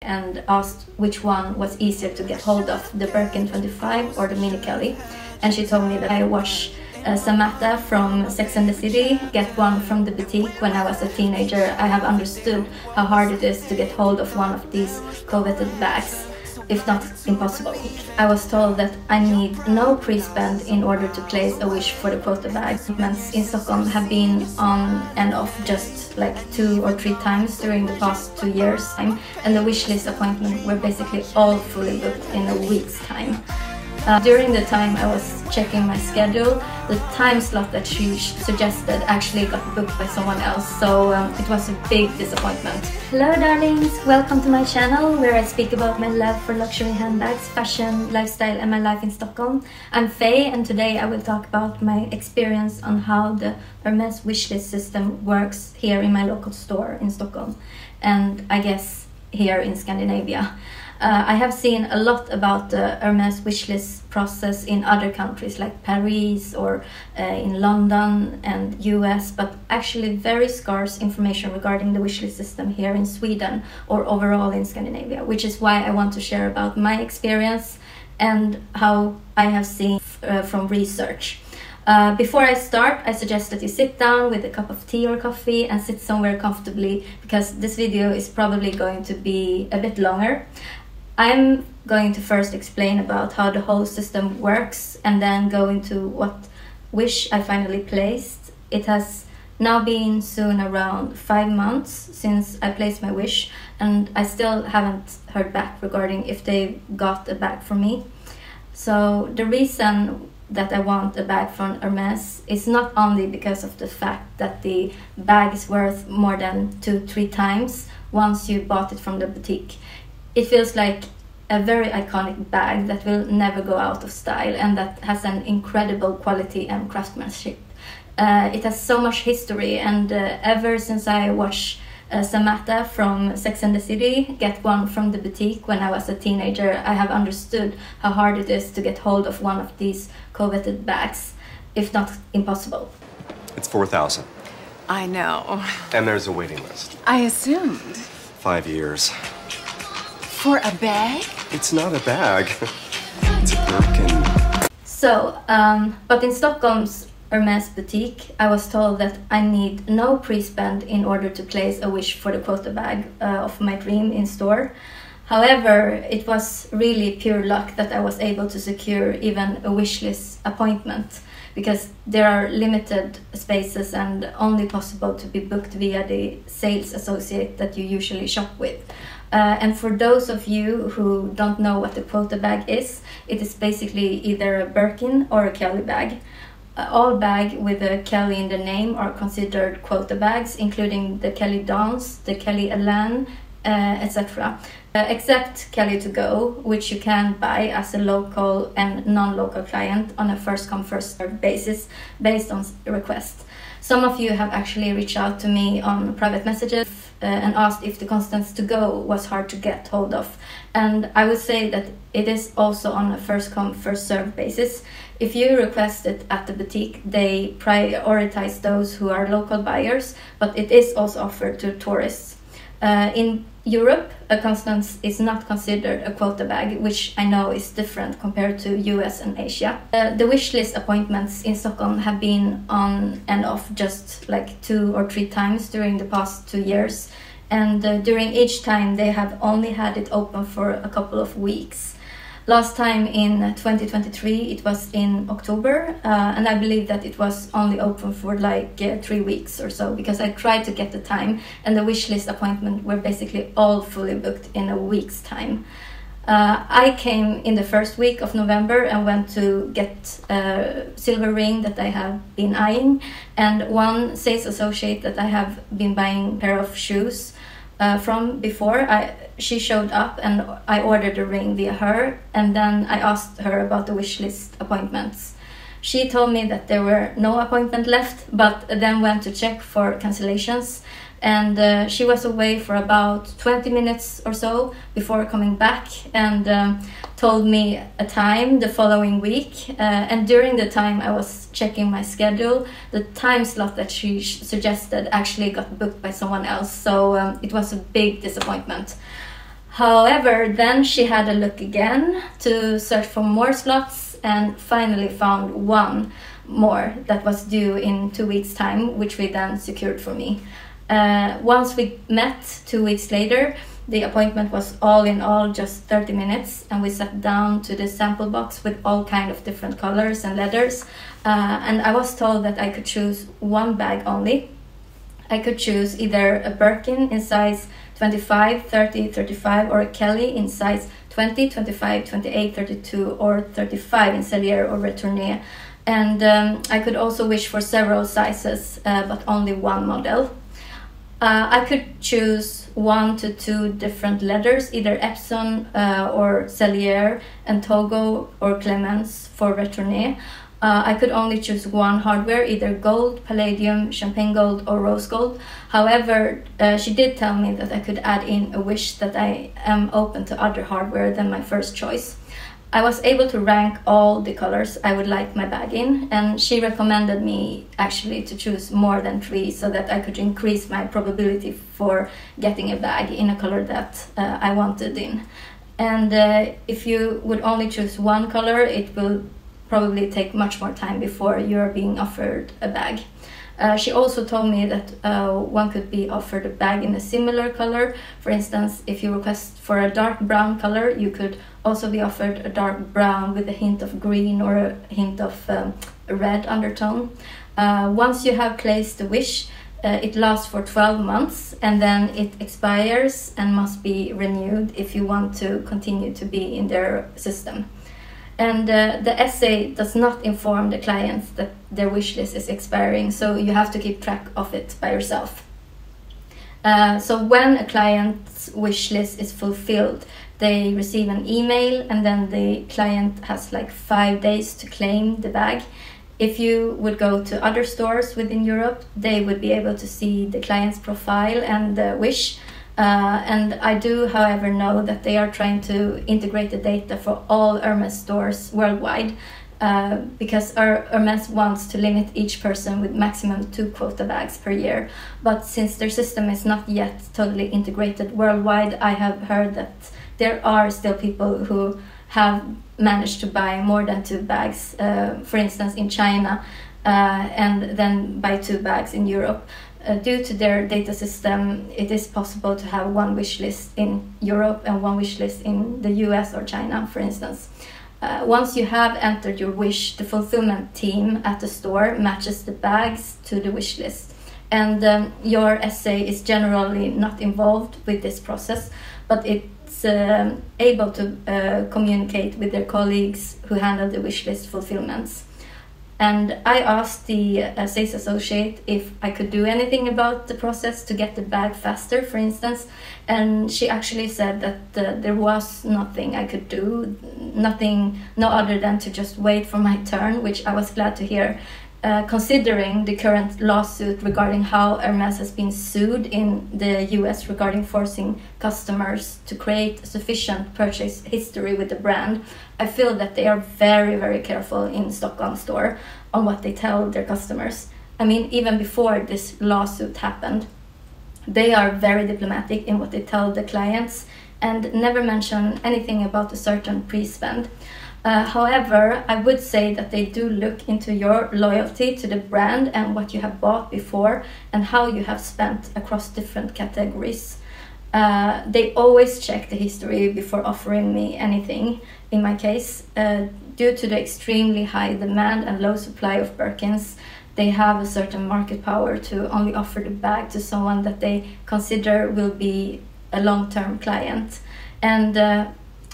and asked which one was easier to get hold of, the Birkin 25 or the Minikelly. And she told me that I watched Samantha from Sex and the City get one from the boutique when I was a teenager. I have understood how hard it is to get hold of one of these coveted bags, if not impossible. I was told that I need no pre-spend in order to place a wish for the quota bag. Appointments in Stockholm have been on and off just like 2 or 3 times during the past 2 years, and the wish list appointments were basically all fully booked in a week's time. During the time I was checking my schedule, the time slot that she suggested actually got booked by someone else, so it was a big disappointment. Hello darlings, welcome to my channel where I speak about my love for luxury handbags, fashion, lifestyle and my life in Stockholm. I'm Faye, and today I will talk about my experience on how the Hermes Wishlist system works here in my local store in Stockholm, and I guess here in Scandinavia. I have seen a lot about the Hermes Wishlist process in other countries like Paris or in London and US, but actually very scarce information regarding the wishlist system here in Sweden or overall in Scandinavia, which is why I want to share about my experience and how I have seen from research. Before I start, I suggest that you sit down with a cup of tea or coffee and sit somewhere comfortably, because this video is probably going to be a bit longer. I'm going to first explain about how the whole system works and then go into what wish I finally placed. It has now been soon around 5 months since I placed my wish, and I still haven't heard back regarding if they got a bag from me. So the reason that I want a bag from Hermes is not only because of the fact that the bag is worth more than 2-3 times once you bought it from the boutique. It feels like a very iconic bag that will never go out of style and that has an incredible quality and craftsmanship. It has so much history, and ever since I watched Samantha from Sex and the City get one from the boutique when I was a teenager, I have understood how hard it is to get hold of one of these coveted bags, if not impossible. It's 4,000. I know. And there's a waiting list. I assumed. 5 years. For a bag? It's not a bag. It's a Birkin. So, but in Stockholm's Hermes boutique, I was told that I need no pre-spend in order to place a wish for the quota bag of my dream in store. However, it was really pure luck that I was able to secure even a wishlist appointment, because there are limited spaces and only possible to be booked via the sales associate that you usually shop with. And for those of you who don't know what the quota bag is, it is basically either a Birkin or a Kelly bag. All bags with a Kelly in the name are considered quota bags, including the Kelly Dance, the Kelly Elan, etc. Except Kelly to go, which you can buy as a local and non-local client on a first-come, first-served basis based on request. Some of you have actually reached out to me on private messages and asked if the Constance to go was hard to get hold of. And I would say that it is also on a first-come, first-served basis. If you request it at the boutique, they prioritize those who are local buyers, but it is also offered to tourists. In Europe, a Constance is not considered a quota bag, which I know is different compared to US and Asia. The wishlist appointments in Stockholm have been on and off just like 2 or 3 times during the past 2 years, and during each time they have only had it open for a couple of weeks. Last time in 2023 it was in October, and I believe that it was only open for like 3 weeks or so, because I tried to get the time and the wishlist appointment were basically all fully booked in a week's time. I came in the first week of November and went to get a silver ring that I have been eyeing, and one sales associate that I have been buying a pair of shoes from before. She showed up and I ordered a ring via her, and then I asked her about the wishlist appointments. She told me that there were no appointment left, but then went to check for cancellations, and she was away for about 20 minutes or so before coming back, and told me a time the following week, and during the time I was checking my schedule, the time slot that she suggested actually got booked by someone else, so it was a big disappointment. However, then she had a look again to search for more slots and finally found one more that was due in 2 weeks' time, which we then secured for me. Once we met 2 weeks later, the appointment was all in all just 30 minutes, and we sat down to the sample box with all kind of different colors and leathers. And I was told that I could choose one bag only. I could choose either a Birkin in size 25, 30, 35, or a Kelly in size 20, 25, 28, 32, or 35 in Sellier or Retourne. And I could also wish for several sizes, but only one model. I could choose 1 to 2 different leathers, either Epson or Sellier, and Togo or Clemens for Retourne. I could only choose one hardware, either gold, palladium, champagne gold, or rose gold. However, she did tell me that I could add in a wish that I am open to other hardware than my first choice. I was able to rank all the colors I would like my bag in, and she recommended me actually to choose more than 3 so that I could increase my probability for getting a bag in a color that I wanted in. And if you would only choose one color, it will probably take much more time before you're being offered a bag. She also told me that one could be offered a bag in a similar color. For instance, if you request for a dark brown color, you could also be offered a dark brown with a hint of green or a hint of red undertone. Once you have placed the wish, it lasts for 12 months and then it expires and must be renewed if you want to continue to be in their system. And the essay does not inform the clients that their wish list is expiring, so you have to keep track of it by yourself. So when a client's wish list is fulfilled, they receive an email and then the client has like 5 days to claim the bag. If you would go to other stores within Europe, they would be able to see the client's profile and the wish. And I do, however, know that they are trying to integrate the data for all Hermes stores worldwide because our Hermes wants to limit each person with maximum 2 quota bags per year. But since their system is not yet totally integrated worldwide, I have heard that there are still people who have managed to buy more than 2 bags, for instance in China, and then buy 2 bags in Europe. Due to their data system, it is possible to have one wish list in Europe and one wish list in the US or China, for instance. Once you have entered your wish, the fulfillment team at the store matches the bags to the wish list. And your essay is generally not involved with this process, but it's able to communicate with their colleagues who handle the wish list fulfillments. And I asked the sales associate if I could do anything about the process to get the bag faster, for instance. And she actually said that there was nothing I could do, no other than to just wait for my turn, which I was glad to hear. Considering the current lawsuit regarding how Hermes has been sued in the US regarding forcing customers to create sufficient purchase history with the brand, I feel that they are very, very careful in Stockholm store on what they tell their customers. I mean, even before this lawsuit happened, they are very diplomatic in what they tell the clients and never mention anything about a certain pre-spend. However, I would say that they do look into your loyalty to the brand and what you have bought before and how you have spent across different categories. They always check the history before offering me anything. In my case, due to the extremely high demand and low supply of Birkins, they have a certain market power to only offer the bag to someone that they consider will be a long-term client. And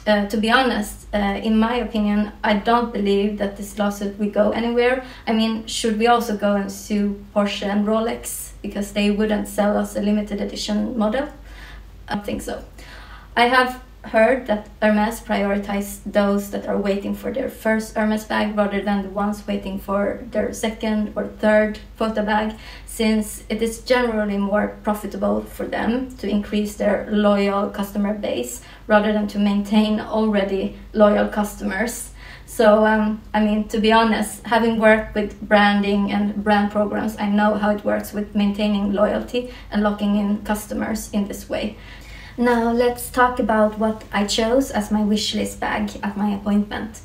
to be honest, in my opinion, I don't believe that this lawsuit will go anywhere. I mean, should we also go and sue Porsche and Rolex because they wouldn't sell us a limited edition model? I don't think so. I have heard that Hermes prioritize those that are waiting for their first Hermes bag rather than the ones waiting for their second or third quota bag, since it is generally more profitable for them to increase their loyal customer base rather than to maintain already loyal customers. So, I mean, to be honest, having worked with branding and brand programs, I know how it works with maintaining loyalty and locking in customers in this way. Now let's talk about what I chose as my wishlist bag at my appointment.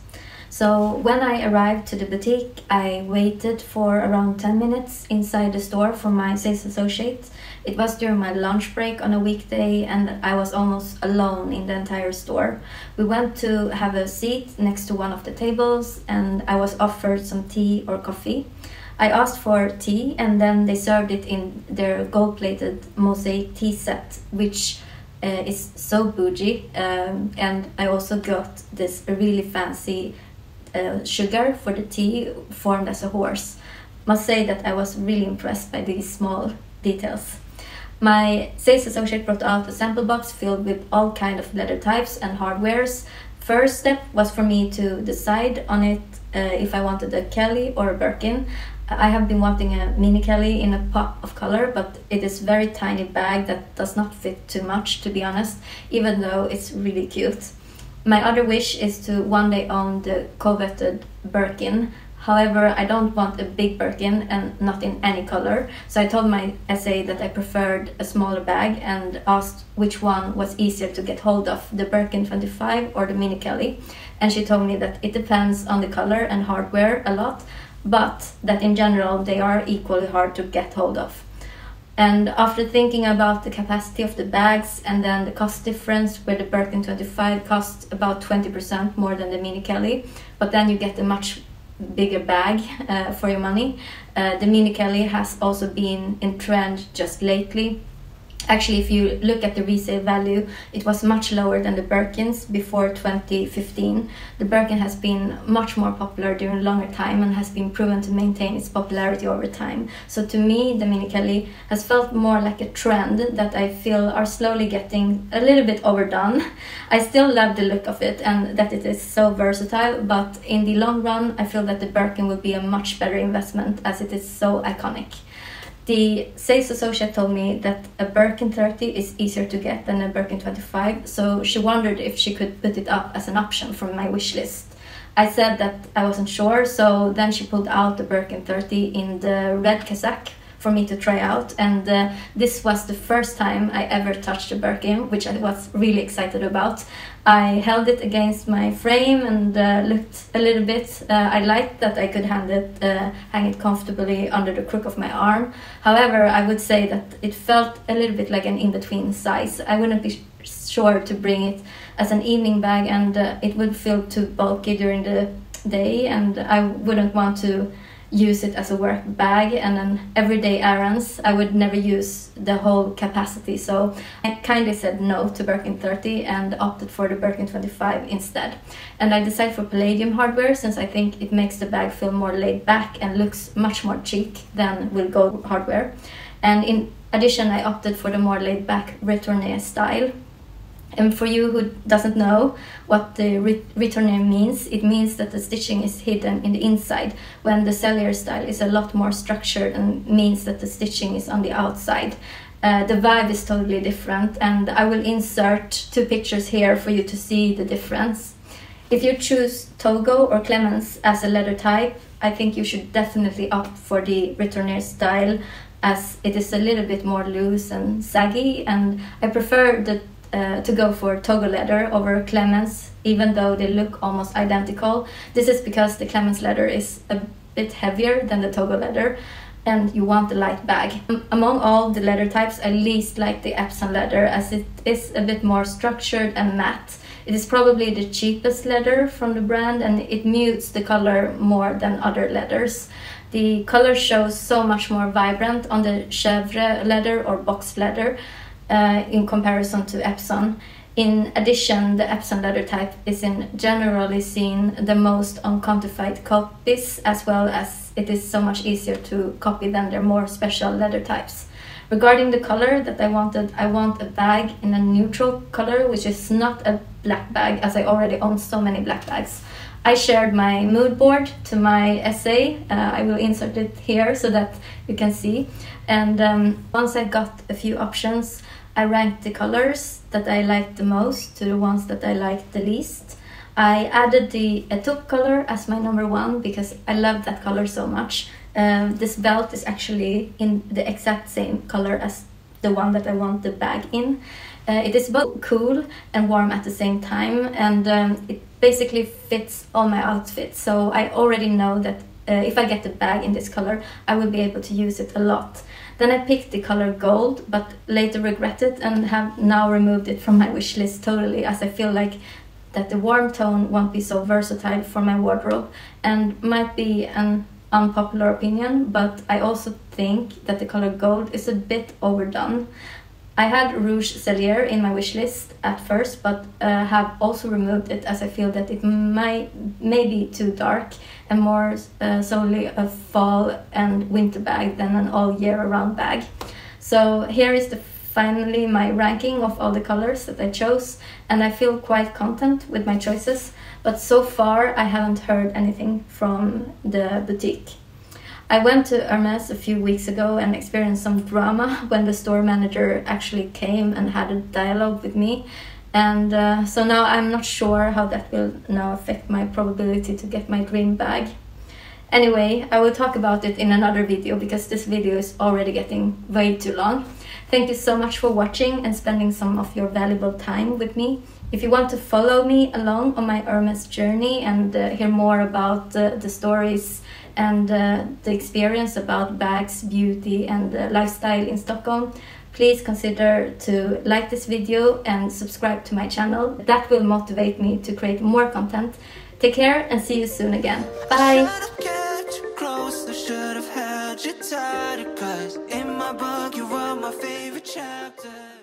So when I arrived to the boutique, I waited for around 10 minutes inside the store for my sales associate. It was during my lunch break on a weekday and I was almost alone in the entire store. We went to have a seat next to one of the tables and I was offered some tea or coffee. I asked for tea and then they served it in their gold-plated mosaic tea set, which is so bougie, and I also got this really fancy sugar for the tea formed as a horse. Must say that I was really impressed by these small details. My sales associate brought out a sample box filled with all kinds of leather types and hardwares. First step was for me to decide on it if I wanted a Kelly or a Birkin. I have been wanting a Minikelly in a pop of color, but it is very tiny bag that does not fit too much, to be honest, even though it's really cute. My other wish is to one day own the coveted Birkin. However, I don't want a big Birkin and not in any color, so I told my SA that I preferred a smaller bag and asked which one was easier to get hold of, the Birkin 25 or the Minikelly, and she told me that it depends on the color and hardware a lot, but that in general they are equally hard to get hold of. And after thinking about the capacity of the bags and then the cost difference, where the Birkin 25 costs about 20% more than the Minikelly, but then you get a much bigger bag for your money. The Minikelly has also been in trend just lately. Actually, if you look at the resale value, it was much lower than the Birkins before 2015. The Birkin has been much more popular during a longer time and has been proven to maintain its popularity over time. So to me, the Minikelly has felt more like a trend that I feel are slowly getting a little bit overdone. I still love the look of it and that it is so versatile, but in the long run, I feel that the Birkin will be a much better investment as it is so iconic. The sales associate told me that a Birkin 30 is easier to get than a Birkin 25, so she wondered if she could put it up as an option from my wish list. I said that I wasn't sure, so then she pulled out the Birkin 30 in the red casaque for me to try out, and this was the first time I ever touched a Birkin, which I was really excited about. I held it against my frame and looked a little bit. I liked that I could hang it comfortably under the crook of my arm. However, I would say that it felt a little bit like an in-between size. I wouldn't be sure to bring it as an evening bag, and it would feel too bulky during the day, and I wouldn't want to use it as a work bag, and then everyday errands I would never use the whole capacity, so I kindly said no to Birkin 30 and opted for the Birkin 25 instead. And I decided for palladium hardware since I think it makes the bag feel more laid back and looks much more chic than with gold hardware. And in addition, I opted for the more laid back Retourne style. And for you who doesn't know what the Retourne means, it means that the stitching is hidden in the inside, when the Sellier style is a lot more structured and means that the stitching is on the outside. The vibe is totally different, and I will insert 2 pictures here for you to see the difference. If you choose Togo or Clemens as a leather type, I think you should definitely opt for the Retourne style, as it is a little bit more loose and saggy, and I prefer to go for Togo leather over Clemens, even though they look almost identical. This is because the Clemens leather is a bit heavier than the Togo leather, and you want a light bag. Among all the leather types, I least like the Epsom leather, as it is a bit more structured and matte. It is probably the cheapest leather from the brand, and it mutes the color more than other leathers. The color shows so much more vibrant on the chèvre leather or box leather in comparison to Epsom. In addition, the Epsom leather type is generally seen the most on quantified copies, as well as it is so much easier to copy than their more special leather types. Regarding the color that I want a bag in a neutral color, which is not a black bag, as I already own so many black bags. I shared my mood board to my SA. I will insert it here so that you can see. And once I got a few options, I ranked the colors that I liked the most to the ones that I liked the least. I added the taupe color as my number 1 because I love that color so much. This belt is actually in the exact same color as the one that I want the bag in. It is both cool and warm at the same time, and it basically fits all my outfits. So I already know that if I get the bag in this color, I will be able to use it a lot. Then I picked the color gold, but later regretted and have now removed it from my wish list totally, as I feel like that the warm tone won't be so versatile for my wardrobe, and might be an unpopular opinion, but I also think that the color gold is a bit overdone. I had Rouge Sellier in my wish list at first, but have also removed it as I feel that it may be too dark and more solely a fall and winter bag than an all year round bag. So here is finally my ranking of all the colors that I chose, and I feel quite content with my choices, but so far I haven't heard anything from the boutique. I went to Hermes a few weeks ago and experienced some drama when the store manager actually came and had a dialogue with me, and so now I'm not sure how that will now affect my probability to get my dream bag. Anyway, I will talk about it in another video because this video is already getting way too long. Thank you so much for watching and spending some of your valuable time with me. If you want to follow me along on my Hermes journey and hear more about the stories and the experience about bags, beauty and lifestyle in Stockholm, please consider to like this video and subscribe to my channel. That will motivate me to create more content. Take care and see you soon again. Bye! Should have held you tighter, 'cause in my book you were my favorite chapter.